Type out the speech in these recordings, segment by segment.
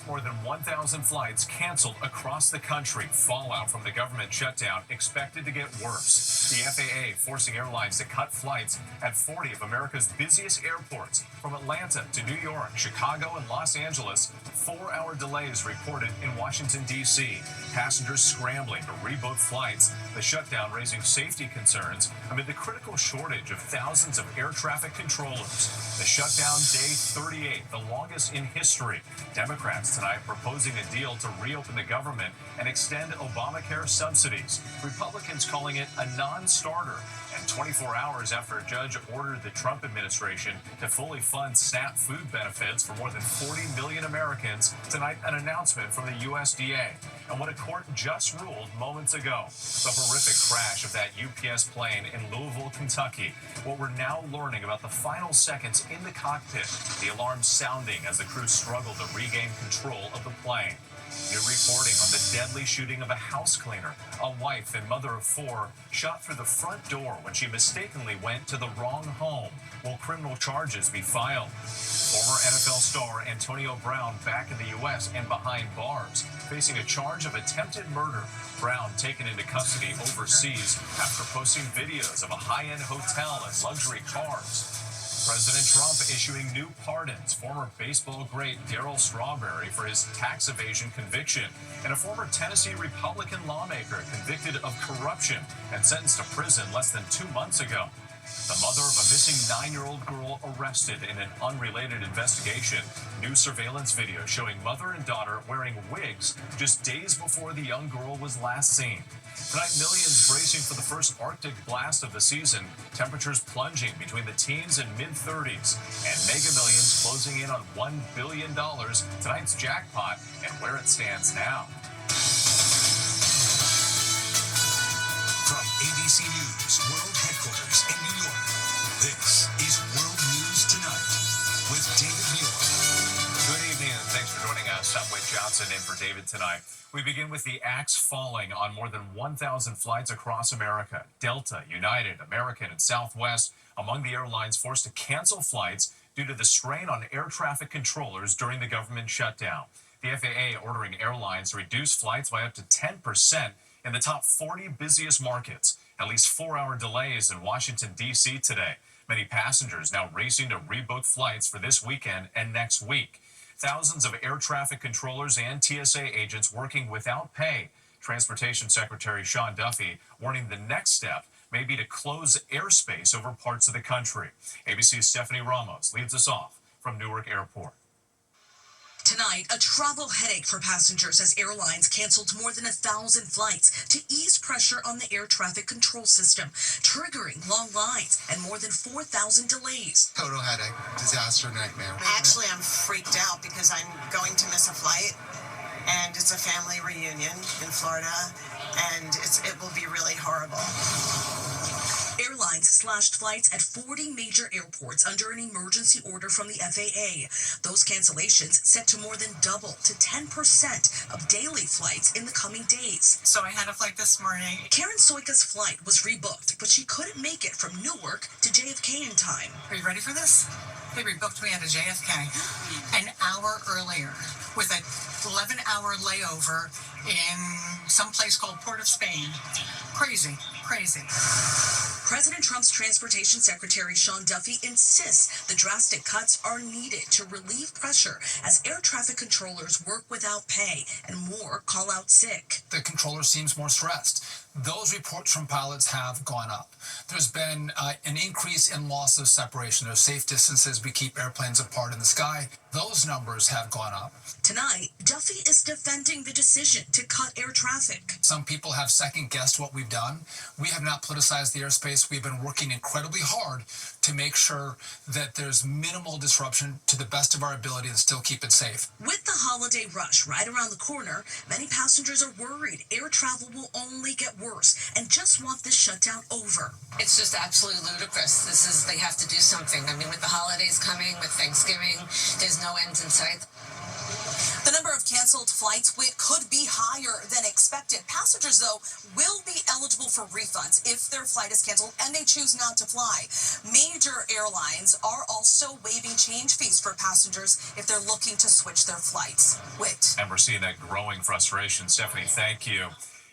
More than 1,000 flights canceled across the country. Fallout from the government shutdown expected to get worse. The FAA forcing airlines to cut flights at 40 of America's busiest airports. From Atlanta to New York, Chicago, and Los Angeles, 4-hour delays reported in Washington, D.C. Passengers scrambling to rebook flights. The shutdown raising safety concerns amid the critical shortage of thousands of air traffic controllers. The shutdown day 38, the longest in history. Democrats tonight proposing a deal to reopen the government and extend Obamacare subsidies. Republicans calling it a non-starter. And 24 hours after a judge ordered the Trump administration to fully fund SNAP food benefits for more than 40 million Americans, tonight an announcement from the USDA. And what a court just ruled moments ago. The horrific crash of that UPS plane in Louisville, Kentucky. What we're now learning about the final seconds in the cockpit. The alarm sounding as the crew struggled to regain control of the plane. New reporting on the deadly shooting of a house cleaner. A wife and mother of 4 shot through the front door when she mistakenly went to the wrong home. Will criminal charges be filed? Former NFL star Antonio Brown back in the U.S. and behind bars, facing a charge of attempted murder. Brown taken into custody overseas after posting videos of a high-end hotel and luxury cars. President Trump issuing new pardons. Former baseball great Darryl Strawberry for his tax evasion conviction, and a former Tennessee Republican lawmaker convicted of corruption and sentenced to prison less than 2 months ago. The mother of a missing 9-year-old girl arrested in an unrelated investigation. New surveillance video showing mother and daughter wearing wigs just days before the young girl was last seen. Tonight, millions bracing for the first Arctic blast of the season. Temperatures plunging between the teens and mid-30s. And Mega Millions closing in on $1 billion. Tonight's jackpot and where it stands now. From ABC News World Headquarters in New York, this is World News Tonight with David Muir. Good evening and thanks for joining us. I'm Whit Johnson in for David tonight. We begin with the axe falling on more than 1,000 flights across America. Delta, United, American, and Southwest among the airlines forced to cancel flights due to the strain on air traffic controllers during the government shutdown. The FAA ordering airlines to reduce flights by up to 10% in the top 40 busiest markets. At least 4-hour delays in Washington, D.C. today. Many passengers now racing to rebook flights for this weekend and next week. Thousands of air traffic controllers and TSA agents working without pay. Transportation Secretary Sean Duffy warning the next step may be to close airspace over parts of the country. ABC's Stephanie Ramos leads us off from Newark Airport. Tonight, a travel headache for passengers as airlines canceled more than 1,000 flights to ease pressure on the air traffic control system, triggering long lines and more than 4,000 delays. Total headache, disaster, nightmare. Actually, I'm freaked out because I'm going to miss a flight, and it's a family reunion in Florida, and it will be really horrible. Airlines slashed flights at 40 major airports under an emergency order from the FAA. Those cancellations set to more than double to 10% of daily flights in the coming days. So I had a flight this morning. Karen Soika's flight was rebooked, but she couldn't make it from Newark to JFK in time. Are you ready for this? They rebooked me at a JFK an hour earlier with an 11-hour layover in some place called Port of Spain. Crazy. President Trump's Transportation Secretary Sean Duffy insists the drastic cuts are needed to relieve pressure as air traffic controllers work without pay and more call out sick. The controller seems more stressed. Those reports from pilots have gone up. There's been an increase in loss of separation. There's safe distances. We keep airplanes apart in the sky. Those numbers have gone up. Tonight, Duffy is defending the decision to cut air traffic. Some people have second-guessed what we've done. We have not politicized the airspace. We've been working incredibly hard to make sure that there's minimal disruption to the best of our ability to still keep it safe. With the holiday rush right around the corner, many passengers are worried air travel will only get worse and just want this shutdown over. It's just absolutely ludicrous. They have to do something. I mean, with the holidays coming, with Thanksgiving, there's no end in sight. The number of canceled canceled flights could be higher than expected. Passengers, though, will be eligible for refunds if their flight is canceled and they choose not to fly. Major airlines are also waiving change fees for passengers if they're looking to switch their flights. Whit. And we're seeing that growing frustration. Stephanie, thank you.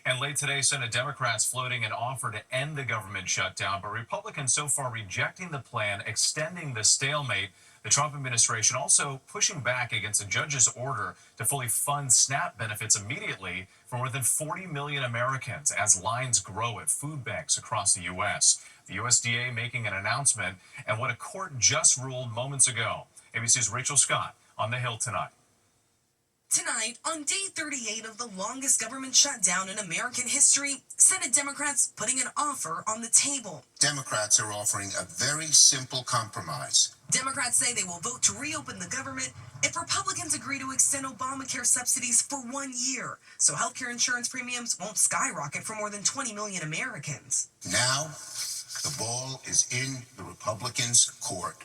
And late today, Senate Democrats floating an offer to end the government shutdown, but Republicans so far rejecting the plan, extending the stalemate. The Trump administration also pushing back against a judge's order to fully fund SNAP benefits immediately for more than 40 million Americans as lines grow at food banks across the U.S. The USDA making an announcement and what a court just ruled moments ago. ABC's Rachel Scott on the Hill tonight. Tonight, on day 38 of the longest government shutdown in American history, Senate Democrats putting an offer on the table. Democrats are offering a very simple compromise. Democrats say they will vote to reopen the government if Republicans agree to extend Obamacare subsidies for 1 year, so healthcare insurance premiums won't skyrocket for more than 20 million Americans. Now, the ball is in the Republicans' court.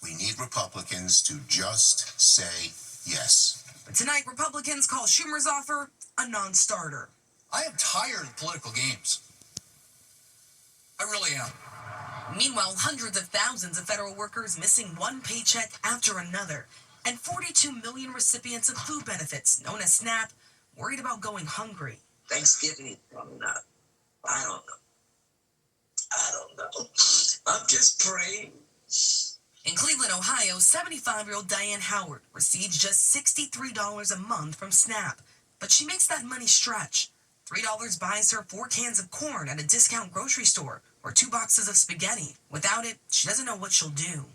We need Republicans to just say yes. But tonight, Republicans call Schumer's offer a non-starter. I am tired of political games. I really am. Meanwhile, hundreds of thousands of federal workers missing one paycheck after another, and 42 million recipients of food benefits, known as SNAP, worried about going hungry. Thanksgiving is coming up. I don't know. I'm just praying. In Cleveland, Ohio, 75-year-old Diane Howard receives just $63 a month from SNAP, but she makes that money stretch. $3 buys her 4 cans of corn at a discount grocery store or 2 boxes of spaghetti. Without it, she doesn't know what she'll do.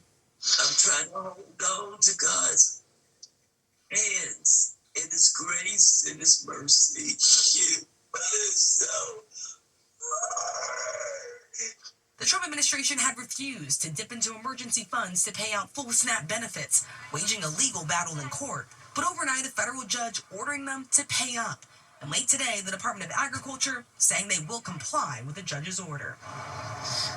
I'm trying to hold on to God's hands in His grace and His mercy. But it's so hard. The Trump administration had refused to dip into emergency funds to pay out full SNAP benefits, waging a legal battle in court. But overnight, a federal judge ordering them to pay up. And late today, the Department of Agriculture saying they will comply with the judge's order.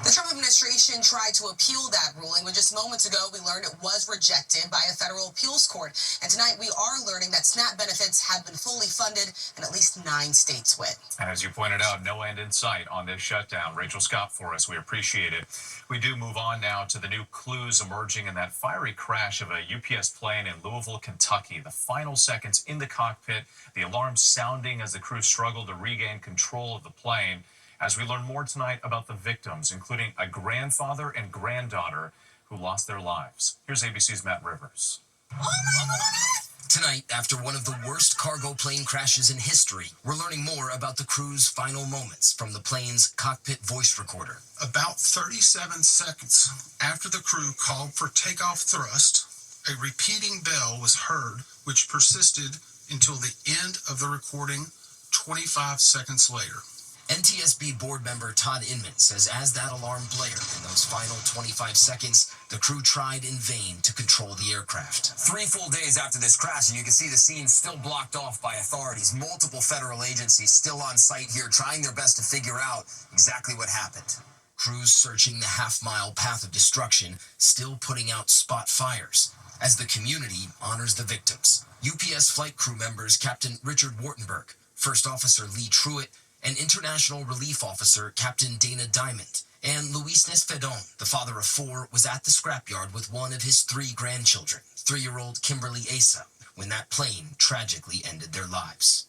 The Trump administration tried to appeal that ruling, but just moments ago, we learned it was rejected by a federal appeals court. And tonight, we are learning that SNAP benefits have been fully funded in at least 9 states. Whit. And as you pointed out, no end in sight on this shutdown. Rachel Scott for us. We appreciate it. We do move on now to the new clues emerging in that fiery crash of a UPS plane in Louisville, Kentucky. The final seconds in the cockpit, the alarm sounding as the crew struggled to regain control of the plane. As we learn more tonight about the victims, including a grandfather and granddaughter who lost their lives. Here's ABC's Matt Rivers. Oh my God! Tonight, after one of the worst cargo plane crashes in history, we're learning more about the crew's final moments from the plane's cockpit voice recorder. About 37 seconds after the crew called for takeoff thrust, a repeating bell was heard, which persisted until the end of the recording 25 seconds later. NTSB board member Todd Inman says as that alarm blared in those final 25 seconds, the crew tried in vain to control the aircraft. 3 full days after this crash, and you can see the scene still blocked off by authorities. Multiple federal agencies still on site here, trying their best to figure out exactly what happened. Crews searching the half-mile path of destruction, still putting out spot fires, as the community honors the victims. UPS flight crew members Captain Richard Wartenberg, First Officer Lee Truitt, and International Relief Officer Captain Dana Diamond, and Luis Nesfedon, the father of 4, was at the scrapyard with one of his 3 grandchildren, 3-year-old Kimberly Asa, when that plane tragically ended their lives.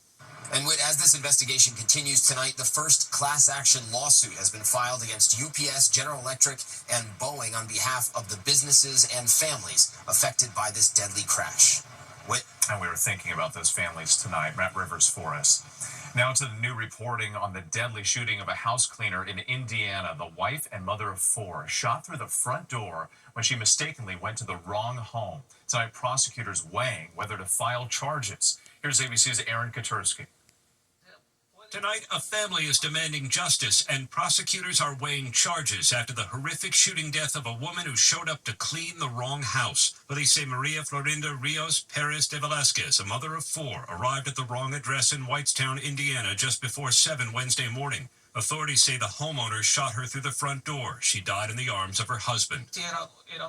And as this investigation continues tonight, the first class action lawsuit has been filed against UPS, General Electric, and Boeing on behalf of the businesses and families affected by this deadly crash. And we were thinking about those families tonight. Matt Rivers for us. Now to the new reporting on the deadly shooting of a house cleaner in Indiana. The wife and mother of 4 shot through the front door when she mistakenly went to the wrong home. Tonight, prosecutors weighing whether to file charges. Here's ABC's Aaron Katersky. Tonight, a family is demanding justice, and prosecutors are weighing charges after the horrific shooting death of a woman who showed up to clean the wrong house. Police say Maria Florinda Rios Perez de Velasquez, a mother of 4, arrived at the wrong address in Whitestown, Indiana, just before 7 Wednesday morning. Authorities say the homeowner shot her through the front door. She died in the arms of her husband.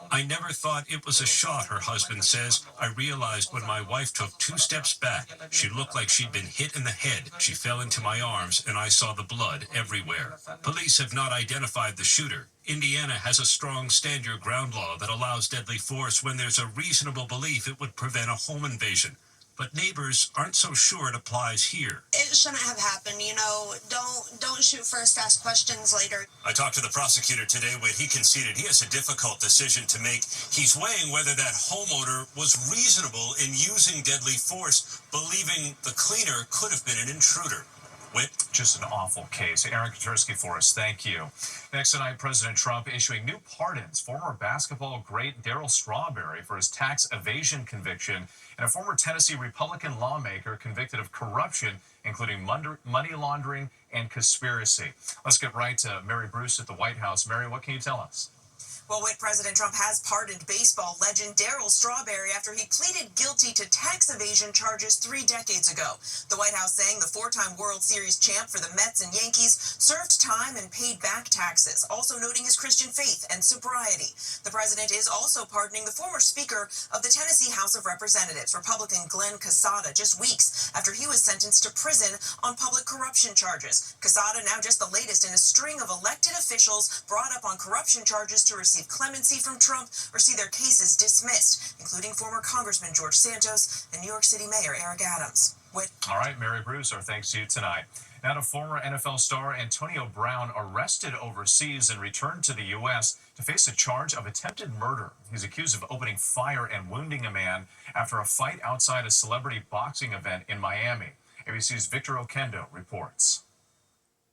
I never thought it was a shot, her husband says. I realized when my wife took 2 steps back, she looked like she'd been hit in the head. She fell into my arms, and I saw the blood everywhere. Police have not identified the shooter. Indiana has a strong stand-your-ground law that allows deadly force when there's a reasonable belief it would prevent a home invasion. But neighbors aren't so sure it applies here. It shouldn't have happened, you know. Don't shoot first, ask questions later. I talked to the prosecutor today when he conceded he has a difficult decision to make. He's weighing whether that homeowner was reasonable in using deadly force, believing the cleaner could have been an intruder. Just an awful case. Aaron Katursky for us. Thank you. Next tonight, President Trump issuing new pardons. Former basketball great Darryl Strawberry for his tax evasion conviction, and a former Tennessee Republican lawmaker convicted of corruption, including money laundering and conspiracy. Let's get right to Mary Bruce at the White House. Mary, what can you tell us? Well, President Trump has pardoned baseball legend Darryl Strawberry after he pleaded guilty to tax evasion charges 3 decades ago. The White House saying the 4-time World Series champ for the Mets and Yankees served time and paid back taxes, also noting his Christian faith and sobriety. The president is also pardoning the former Speaker of the Tennessee House of Representatives, Republican Glenn Casada, just weeks after he was sentenced to prison on public corruption charges. Casada now just the latest in a string of elected officials brought up on corruption charges to receive clemency from Trump or see their cases dismissed, including former Congressman George Santos and New York City Mayor Eric Adams. All right, Mary Bruce, our thanks to you tonight. Now to former NFL star Antonio Brown, arrested overseas and returned to the U.S. to face a charge of attempted murder. He's accused of opening fire and wounding a man after a fight outside a celebrity boxing event in Miami. ABC's Victor Oquendo reports.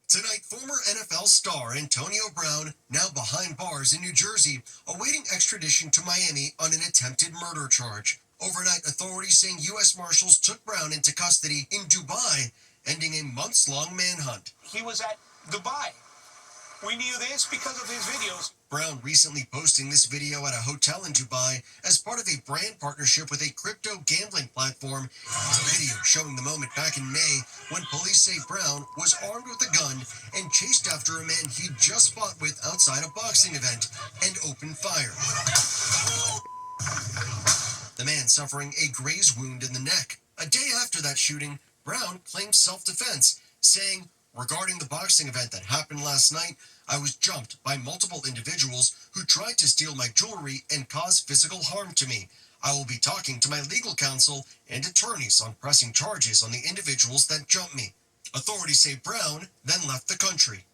Tonight, former NFL star Antonio Brown, now behind bars in New Jersey, awaiting extradition to Miami on an attempted murder charge. Overnight, authorities saying U.S. Marshals took Brown into custody in Dubai, ending a months-long manhunt. He was at Dubai. We knew this because of his videos. Brown recently posting this video at a hotel in Dubai as part of a brand partnership with a crypto gambling platform. A video showing the moment back in May when police say Brown was armed with a gun and chased after a man he'd just fought with outside a boxing event and opened fire. The man suffering a graze wound in the neck. A day after that shooting, Brown claimed self-defense, saying, regarding the boxing event that happened last night, I was jumped by multiple individuals who tried to steal my jewelry and cause physical harm to me. I will be talking to my legal counsel and attorneys on pressing charges on the individuals that jumped me. Authorities say Brown then left the country.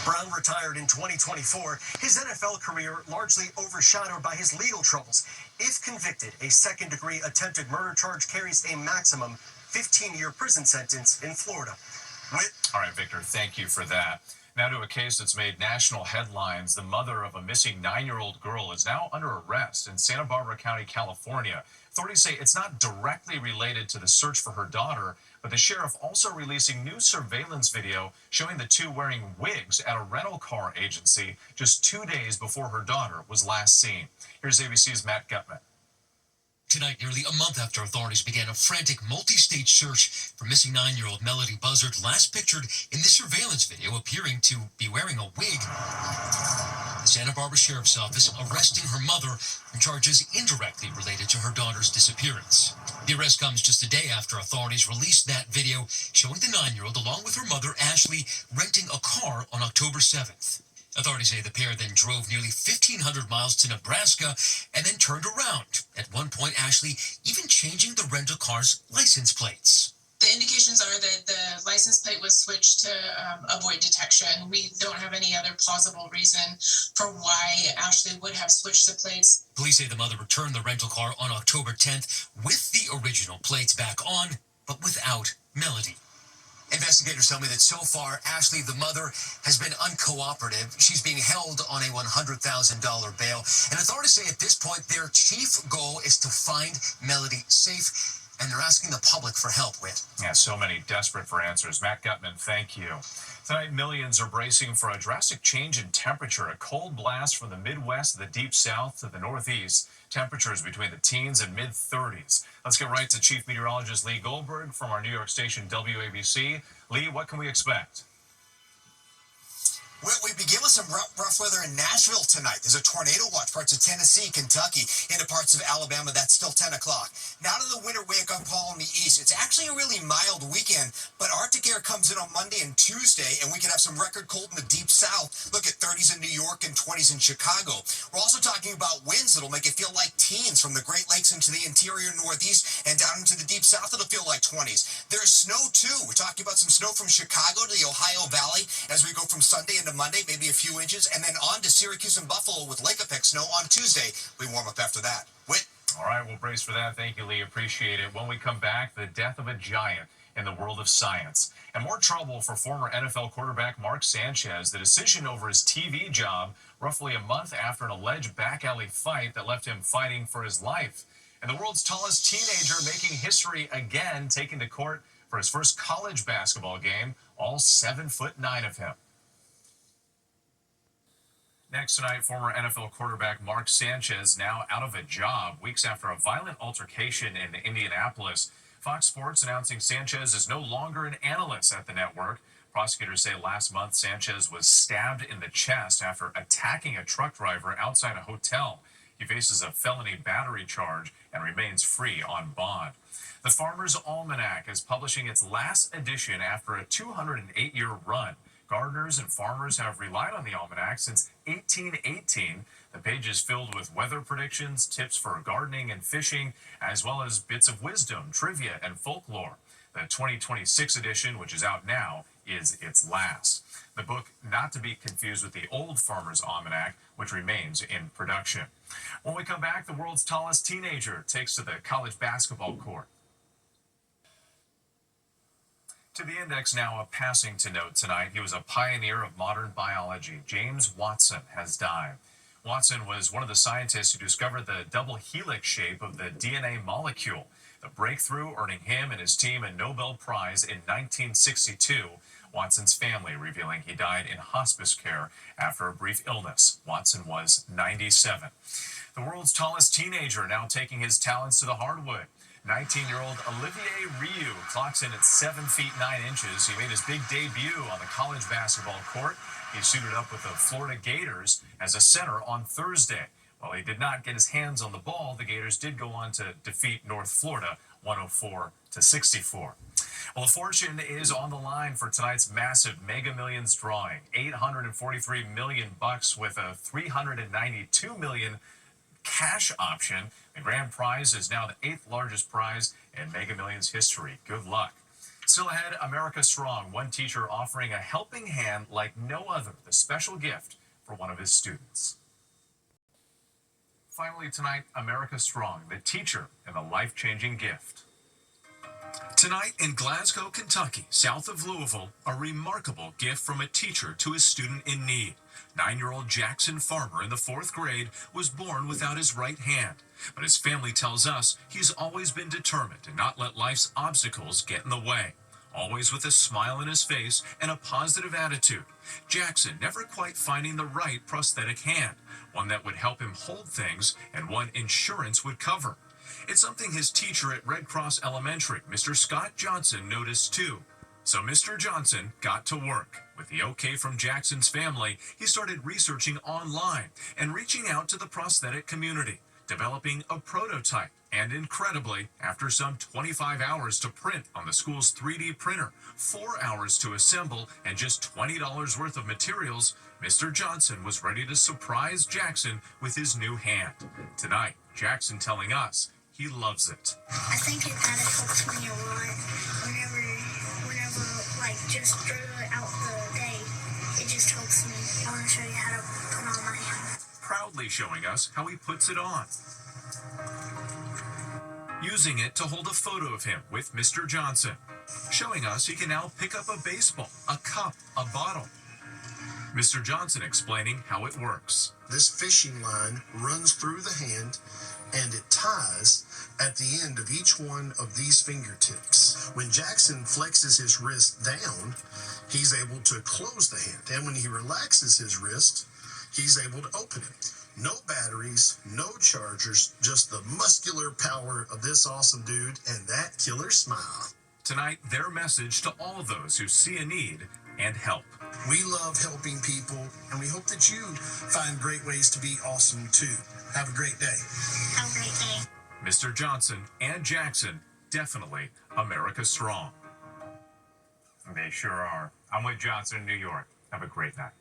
Brown retired in 2024, his NFL career largely overshadowed by his legal troubles. If convicted, a second-degree attempted murder charge carries a maximum 15-year prison sentence in Florida. All right, Victor, thank you for that. Now to a case that's made national headlines. The mother of a missing 9-year-old girl is now under arrest in Santa Barbara County, California. Authorities say it's not directly related to the search for her daughter, but the sheriff also releasing new surveillance video showing the two wearing wigs at a rental car agency just 2 days before her daughter was last seen. Here's ABC's Matt Gutman. Tonight, nearly a month after authorities began a frantic multi-state search for missing 9-year-old Melody Buzzard, last pictured in this surveillance video appearing to be wearing a wig. The Santa Barbara Sheriff's Office arresting her mother on charges indirectly related to her daughter's disappearance. The arrest comes just a day after authorities released that video showing the 9-year-old along with her mother, Ashley, renting a car on October 7th. Authorities say the pair then drove nearly 1,500 miles to Nebraska and then turned around. At one point, Ashley even changing the rental car's license plates. The indications are that the license plate was switched to avoid detection. We don't have any other plausible reason for why Ashley would have switched the plates. Police say the mother returned the rental car on October 10th with the original plates back on, but without Melody. Investigators tell me that so far, Ashley, the mother, has been uncooperative. She's being held on a $100,000 bail. And authorities say at this point, their chief goal is to find Melody safe and they're asking the public for help, Whit. Yeah, so many desperate for answers. Matt Gutman, thank you. Tonight, millions are bracing for a drastic change in temperature. A cold blast from the Midwest, the Deep South to the Northeast. Temperatures between the teens and mid-30s. Let's get right to Chief Meteorologist Lee Goldberg from our New York station WABC. Lee, what can we expect? We begin with some rough weather in Nashville tonight. There's a tornado watch, parts of Tennessee, Kentucky, into parts of Alabama. That's still 10 o'clock. Now to the winter wake-up call in the east. It's actually a really mild weekend, but Arctic air comes in on Monday and Tuesday, and we could have some record cold in the deep south. Look at 30s in New York and 20s in Chicago. We're also talking about winds that'll make it feel like teens from the Great Lakes into the interior northeast and down into the deep south. It'll feel like 20s. There's snow, too. We're talking about some snow from Chicago to the Ohio Valley as we go from Sunday into Monday, maybe a few inches, and then on to Syracuse and Buffalo with lake effect snow on Tuesday. We warm up after that. Whit? All right, we'll brace for that. Thank you, Lee. Appreciate it. When we come back, the death of a giant in the world of science. And more trouble for former NFL quarterback Mark Sanchez. The decision over his TV job roughly a month after an alleged back alley fight that left him fighting for his life. And the world's tallest teenager making history again, taken to court for his first college basketball game, all 7'9" of him. Next tonight, former NFL quarterback Mark Sanchez now out of a job weeks after a violent altercation in Indianapolis. Fox Sports announcing Sanchez is no longer an analyst at the network. Prosecutors say last month Sanchez was stabbed in the chest after attacking a truck driver outside a hotel. He faces a felony battery charge and remains free on bond. The Farmer's Almanac is publishing its last edition after a 208-year run. Gardeners and farmers have relied on the almanac since 1818. The page is filled with weather predictions, tips for gardening and fishing, as well as bits of wisdom, trivia, and folklore. The 2026 edition, which is out now, is its last. The book, not to be confused with the old Farmer's Almanac, which remains in production. When we come back, the world's tallest teenager takes to the college basketball court. To the index now, a passing to note tonight. He was a pioneer of modern biology. James Watson has died. Watson was one of the scientists who discovered the double helix shape of the DNA molecule. The breakthrough earning him and his team a Nobel Prize in 1962. Watson's family revealing he died in hospice care after a brief illness. Watson was 97. The world's tallest teenager now taking his talents to the hardwood. 19-year-old Olivier Rioux clocks in at 7 feet 9 inches. He made his big debut on the college basketball court. He suited up with the Florida Gators as a center on Thursday. While he did not get his hands on the ball, the Gators did go on to defeat North Florida 104-64. Well, the fortune is on the line for tonight's massive Mega Millions drawing. $843 million with a $392 million cash option. The grand prize is now the 8th largest prize in Mega Millions history. Good luck. Still ahead, America Strong. One teacher offering a helping hand like no other, the special gift for one of his students. Finally tonight, America Strong, the teacher and the life-changing gift. Tonight in Glasgow, Kentucky, south of Louisville, a remarkable gift from a teacher to a student in need. 9-year-old Jackson Farmer in the 4th grade was born without his right hand, but his family tells us he's always been determined to not let life's obstacles get in the way. Always with a smile on his face and a positive attitude, Jackson never quite finding the right prosthetic hand, one that would help him hold things and one insurance would cover. It's something his teacher at Red Cross Elementary, Mr. Scott Johnson, noticed too. So Mr. Johnson got to work. With the okay from Jackson's family, he started researching online and reaching out to the prosthetic community, developing a prototype. And incredibly, after some 25 hours to print on the school's 3D printer, 4 hours to assemble, and just $20 worth of materials, Mr. Johnson was ready to surprise Jackson with his new hand. Tonight, Jackson telling us he loves it. I think it kind of helps me a lot whenever like just throughout the day. It just helps me. I want to show you how to put on my hand. Proudly showing us how he puts it on. Using it to hold a photo of him with Mr. Johnson. Showing us he can now pick up a baseball, a cup, a bottle. Mr. Johnson explaining how it works. This fishing line runs through the hand, and it ties at the end of each one of these fingertips. When Jackson flexes his wrist down, he's able to close the hand, and when he relaxes his wrist, he's able to open it. No batteries, no chargers, just the muscular power of this awesome dude and that killer smile. Tonight, their message to all those who see a need and help. We love helping people, and we hope that you find great ways to be awesome too. Have a great day. Have a great day. Mr. Johnson and Jackson, definitely America strong. They sure are. I'm with Johnson in New York. Have a great night.